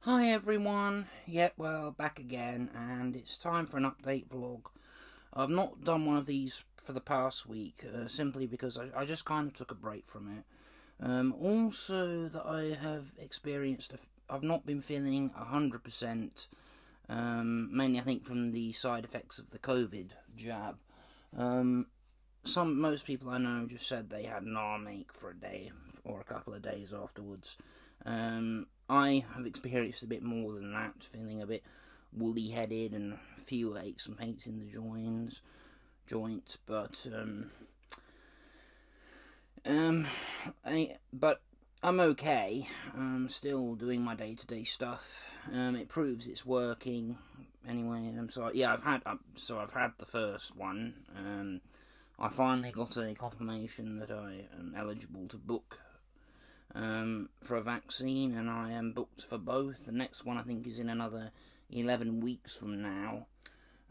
Hi everyone, well, back again, and it's time for an update vlog. I've not done one of these for the past week, simply because I just kind of took a break from it. Also, that I have experienced, I've not been feeling 100%, mainly I think from the side effects of the COVID jab. Most people I know just said they had an arm ache for a day or a couple of days afterwards. I have experienced a bit more than that, feeling a bit woolly headed and a few aches and pains in the joints, but I'm okay. I'm still doing my day-to-day stuff. It proves it's working. Anyway, I've had the first one. I finally got a confirmation that I am eligible to book for a vaccine, and I am booked for both. The next one I think is in another 11 weeks from now.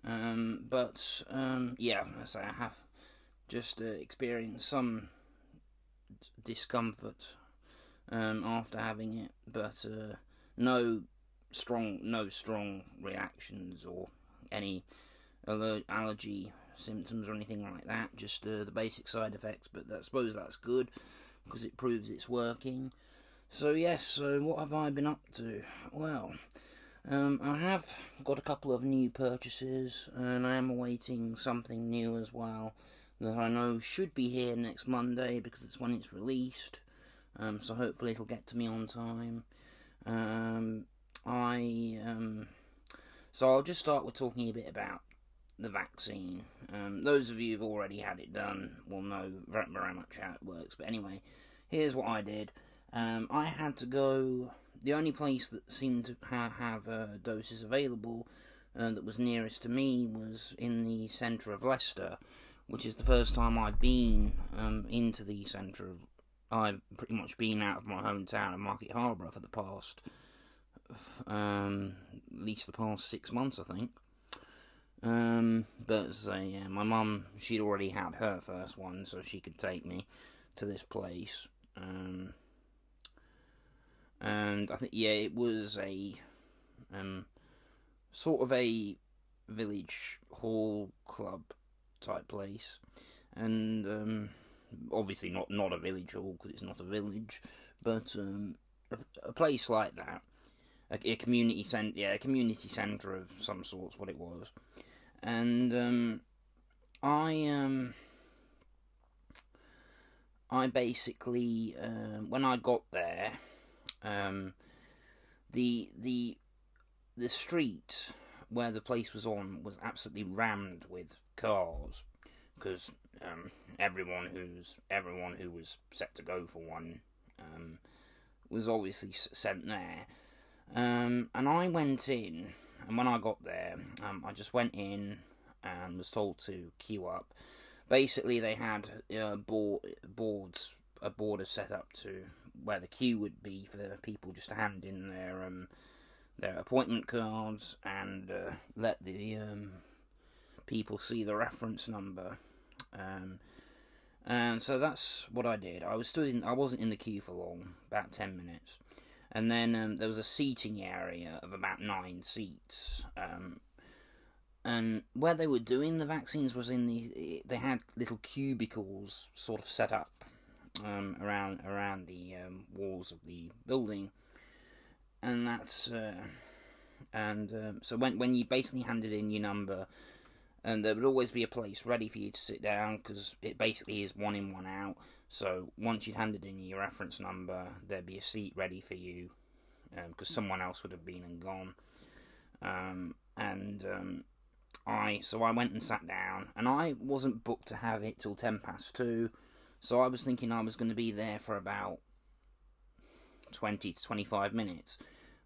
I have just experienced some discomfort after having it, but no strong reactions or any allergy symptoms or anything like that. Just the basic side effects, but I suppose that's good because it proves it's working. So what have I been up to? Well, I have got a couple of new purchases, and I am awaiting something new as well that I know should be here next Monday because it's when it's released. So hopefully it'll get to me on time. So I'll just start with talking a bit about the vaccine. Those of you who've already had it done will know very much how it works. But anyway, here's what I did. I had to go. The only place that seemed to have doses available that was nearest to me was in the centre of Leicester, which is the first time I've been into the centre of. I've pretty much been out of my hometown of Market Harborough for the past, at least the past 6 months, I think. My mum, she'd already had her first one, so she could take me to this place. And I think, it was a sort of a village hall club type place, and obviously not a village hall because it's not a village, but a place like that, a community centre of some sorts, what it was. And I basically when I got there, the street where the place was on was absolutely rammed with cars because everyone who was set to go for one was obviously sent there. And I went in, and when I got there, I just went in and was told to queue up. Basically, they had a board set up to where the queue would be for the people just to hand in their appointment cards and let the people see the reference number. And so that's what I did. I wasn't in the queue for long, about 10 minutes. And then there was a seating area of about 9 seats. And where they were doing the vaccines was they had little cubicles sort of set up around the walls of the building. And that's so when you basically handed in your number, and there would always be a place ready for you to sit down because it basically is one in, one out. So once you'd handed in your reference number, there'd be a seat ready for you because someone else would have been and gone. I went and sat down, and I wasn't booked to have it till 2:10, so I was thinking I was going to be there for about 20 to 25 minutes.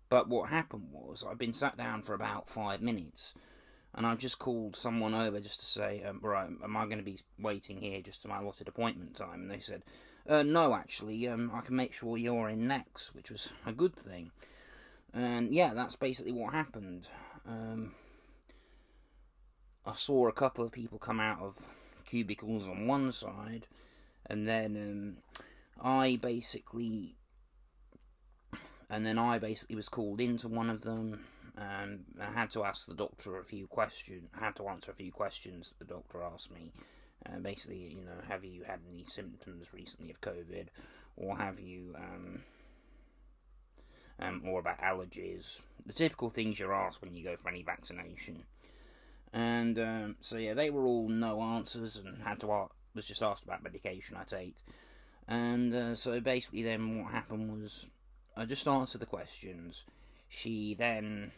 But what happened was I'd been sat down for about 5 minutes, and I just called someone over just to say, right, am I going to be waiting here just to my allotted appointment time? And they said, no, actually, I can make sure you're in next, which was a good thing. And that's basically what happened. I saw a couple of people come out of cubicles on one side, and then I basically And then I basically was called into one of them, and I had to ask the doctor a few questions. I had to answer a few questions that the doctor asked me. Basically, you know, have you had any symptoms recently of COVID, or have you, or about allergies? The typical things you're asked when you go for any vaccination. And so yeah, they were all no answers, and was just asked about medication I take. And so basically, then what happened was, I just answered the questions. She then,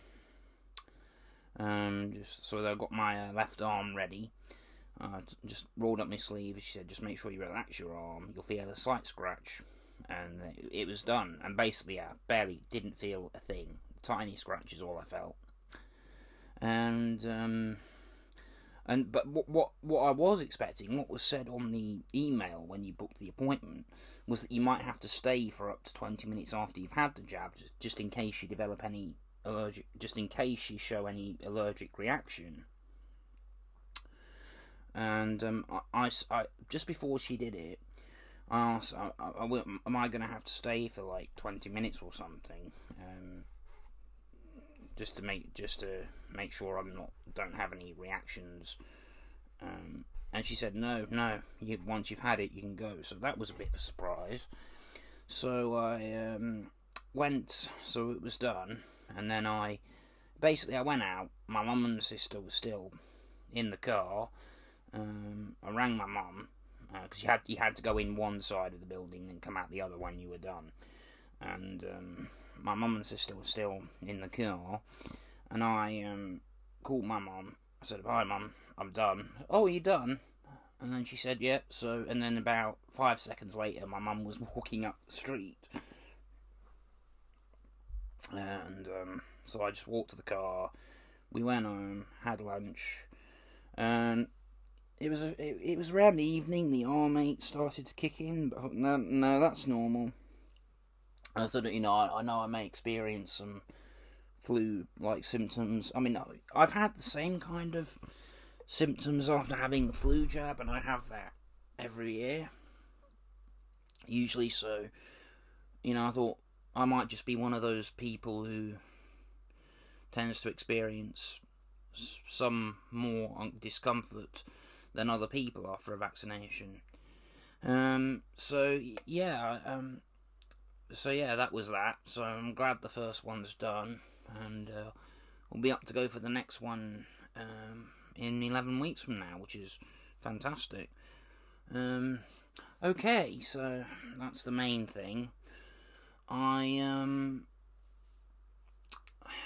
so I got my left arm ready. Just rolled up my sleeve. She said, just make sure you relax your arm. You'll feel a slight scratch. And it was done. And basically, I barely didn't feel a thing. Tiny scratch is all I felt. But what I was expecting, what was said on the email when you booked the appointment, was that you might have to stay for up to 20 minutes after you've had the jab, just in case you develop any just in case you show any allergic reaction. And I just before she did it, I asked, am I going to have to stay for like 20 minutes or something? Just to make sure don't have any reactions. And she said, no, once you've had it, you can go. So that was a bit of a surprise. So I went, so it was done, and then I went out. My mum and sister were still in the car. I rang my mum, because you had to go in one side of the building and come out the other when you were done. And my mum and sister were still in the car, and I called my mum. I said, "Hi, Mum, I'm done." "Oh, you done?" And then she said, "Yep." So, and then about 5 seconds later, my mum was walking up the street, and so I just walked to the car. We went home, had lunch, and it was around the evening the arm ache started to kick in. But no, that's normal. And I thought, I know I may experience some flu-like symptoms. I mean, I've had the same kind of symptoms after having the flu jab, and I have that every year, usually. So, I thought I might just be one of those people who tends to experience some more discomfort than other people after a vaccination. So yeah, that was that. So I'm glad the first one's done, and we'll be up to go for the next one in 11 weeks from now, which is fantastic. Okay, so that's the main thing.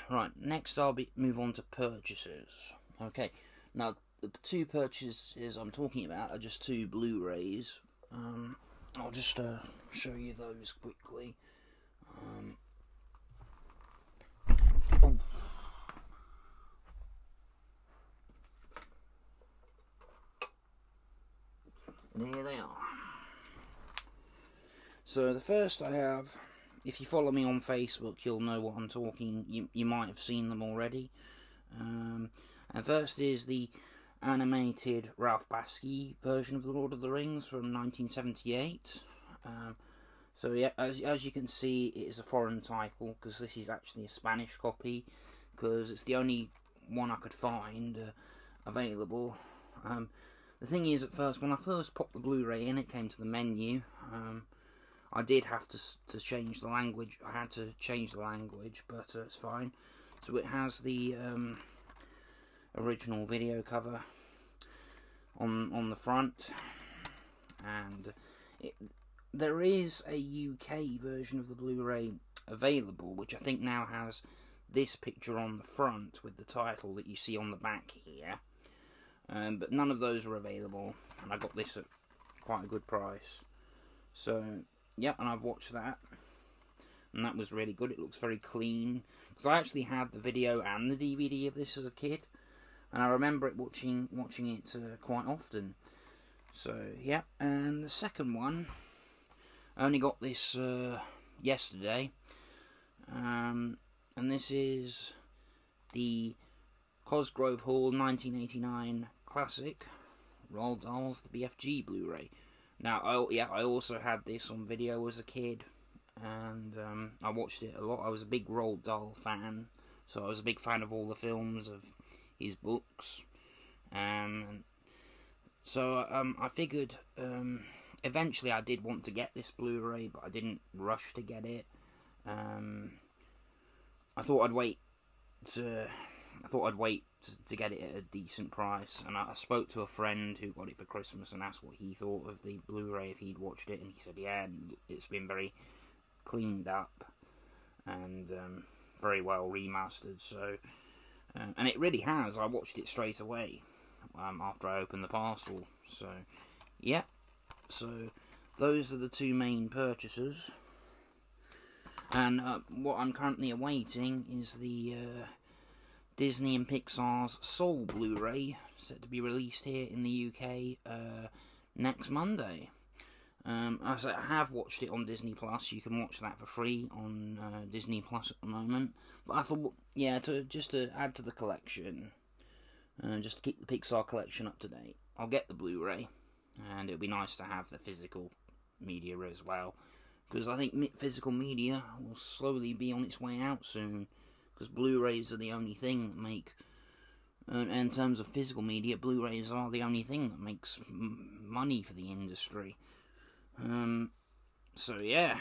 Right, next I'll move on to purchases. Okay, now the two purchases I'm talking about are just two Blu-rays. I'll just show you those quickly. And here they are. So the first I have, if you follow me on Facebook, you'll know what I'm talking. You might have seen them already. And first is the animated Ralph Bakshi version of The Lord of the Rings from 1978. So yeah, as you can see, it is a foreign title, because this is actually a Spanish copy, because it's the only one I could find available. The thing is, at first, when I first popped the Blu-ray in, it came to the menu. I did have to change the language. I had to change the language, but it's fine. So it has the original video cover on the front, and there is a UK version of the Blu-ray available, which I think now has this picture on the front with the title that you see on the back here. But none of those are available, and I got this at quite a good price. So, yeah, and I've watched that, and that was really good. It looks very clean, because I actually had the video and the DVD of this as a kid, and I remember watching it quite often. So, yeah, and the second one, I only got this yesterday, and this is the Cosgrove Hall 1989 classic Roald Dahl's The BFG Blu-ray. Now, I also had this on video as a kid, and I watched it a lot. I was a big Roald Dahl fan, so I was a big fan of all the films, of his books. So I figured eventually I did want to get this Blu-ray, but I didn't rush to get it. I thought I'd wait to get it at a decent price, and I spoke to a friend who got it for Christmas and asked what he thought of the Blu-ray, if he'd watched it, and he said, yeah, it's been very cleaned up and very well remastered. So, and it really has. I watched it straight away after I opened the parcel. So, yeah. So those are the two main purchases. And what I'm currently awaiting is the Disney and Pixar's Soul Blu-ray, set to be released here in the UK next Monday. I have watched it on Disney Plus. You can watch that for free on Disney Plus at the moment. But I thought, yeah, to add to the collection, just to keep the Pixar collection up to date, I'll get the Blu-ray, and it'll be nice to have the physical media as well, because I think physical media will slowly be on its way out soon, because Blu-rays are the only thing that make, in terms of physical media, Blu-rays are the only thing that makes money for the industry. So yeah.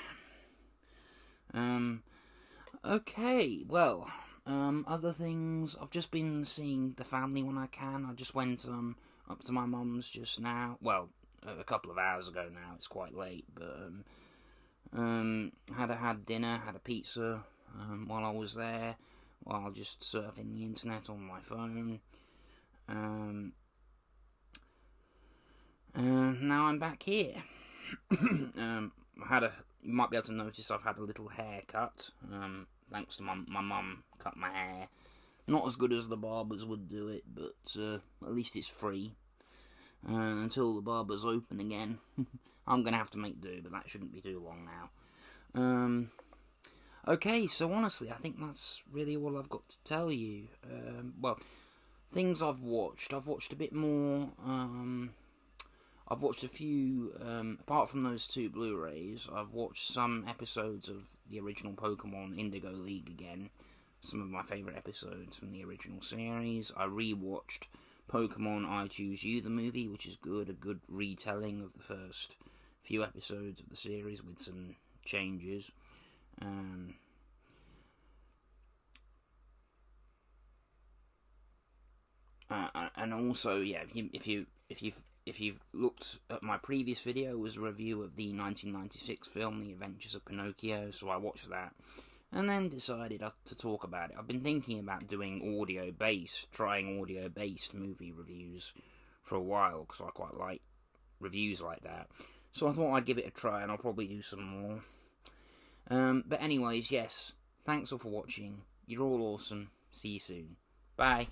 Okay, well, other things, I've just been seeing the family when I can. I just went up to my mum's just now, well, a couple of hours ago now, it's quite late, but had dinner, had a pizza while I was there, while just surfing the internet on my phone. Now I'm back here. You might be able to notice I've had a little haircut, thanks to my mum cut my hair. Not as good as the barbers would do it, but at least it's free. Until the barber's open again. I'm going to have to make do, but that shouldn't be too long now. Okay, so honestly, I think that's really all I've got to tell you. Well, things I've watched a bit more. I've watched a few, apart from those two Blu-rays, I've watched some episodes of the original Pokemon Indigo League again. Some of my favourite episodes from the original series. I rewatched Pokemon I Choose You, the movie, which is good, a good retelling of the first few episodes of the series with some changes. And also, yeah, if you've looked at my previous video, it was a review of the 1996 film, The Adventures of Pinocchio, so I watched that, and then decided to talk about it. I've been thinking about doing trying audio-based movie reviews for a while, because I quite like reviews like that. So I thought I'd give it a try, and I'll probably do some more. But anyways, yes, thanks all for watching. You're all awesome. See you soon. Bye.